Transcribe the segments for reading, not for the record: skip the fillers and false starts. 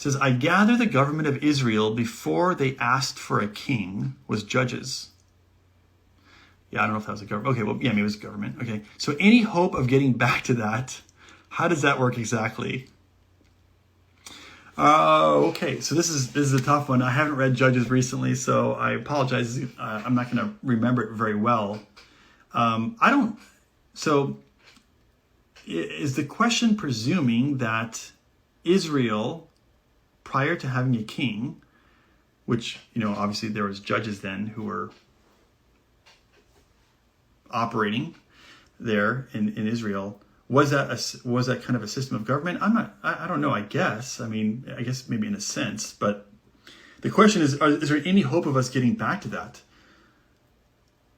says, I gather the government of Israel before they asked for a king was judges. Yeah, I don't know if that was a government. Okay, well, yeah, maybe it was government. Okay, so any hope of getting back to that, how does that work exactly? Okay, so this is a tough one. I haven't read Judges recently, so I apologize. I'm not going to remember it very well. So is the question presuming that Israel, prior to having a king, which, obviously there was judges then who were operating there in Israel, was that kind of a system of government? I don't know, I guess. I guess maybe in a sense, but the question is there any hope of us getting back to that?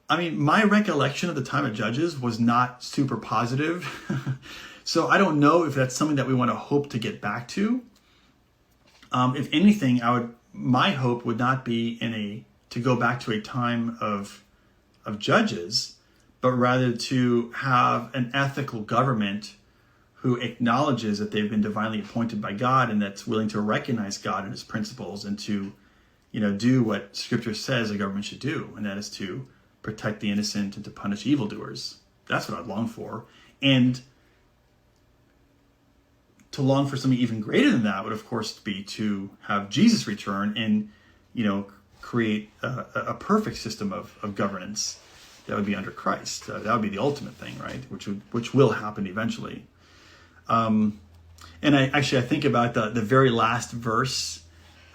My recollection of the time of Judges was not super positive. So I don't know if that's something that we want to hope to get back to. If anything, my hope would not be to go back to a time of judges, but rather to have an ethical government who acknowledges that they've been divinely appointed by God and that's willing to recognize God and his principles and to, do what Scripture says a government should do, and that is to protect the innocent and to punish evildoers. That's what I'd long for. And to long for something even greater than that would, of course, be to have Jesus return and, create a perfect system of governance that would be under Christ. That would be the ultimate thing, right? Which will happen eventually. And I think about the very last verse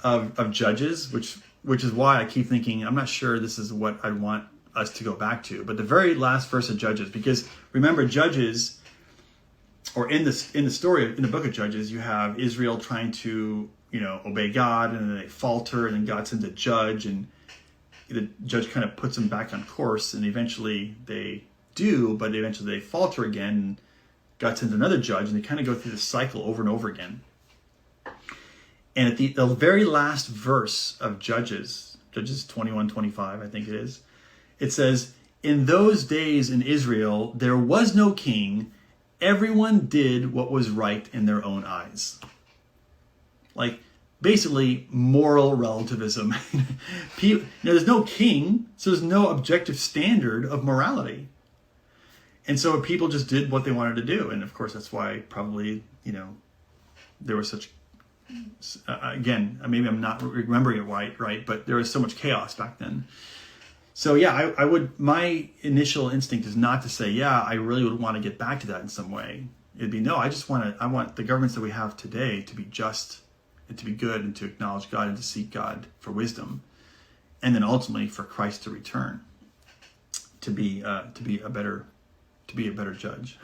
of Judges, which is why I keep thinking, I'm not sure this is what I'd want us to go back to. But the very last verse of Judges, because remember, Judges, or in the story, in the book of Judges, you have Israel trying to, obey God, and then they falter, and then God sends a judge, and the judge kind of puts them back on course, and eventually they do, but eventually they falter again, and God sends another judge, and they kind of go through this cycle over and over again. And at the very last verse of Judges 21-25, I think it is, it says, in those days in Israel, there was no king. Everyone did what was right in their own eyes. Like, basically, moral relativism. There's no king, so there's no objective standard of morality. And so people just did what they wanted to do. And of course, that's why probably, there was such, again, maybe I'm not remembering it right, but there was so much chaos back then. So yeah, my initial instinct is not to say, yeah, I really would want to get back to that in some way. It'd be, no, I want the governments that we have today to be just and to be good and to acknowledge God and to seek God for wisdom. And then ultimately for Christ to return to be a better judge.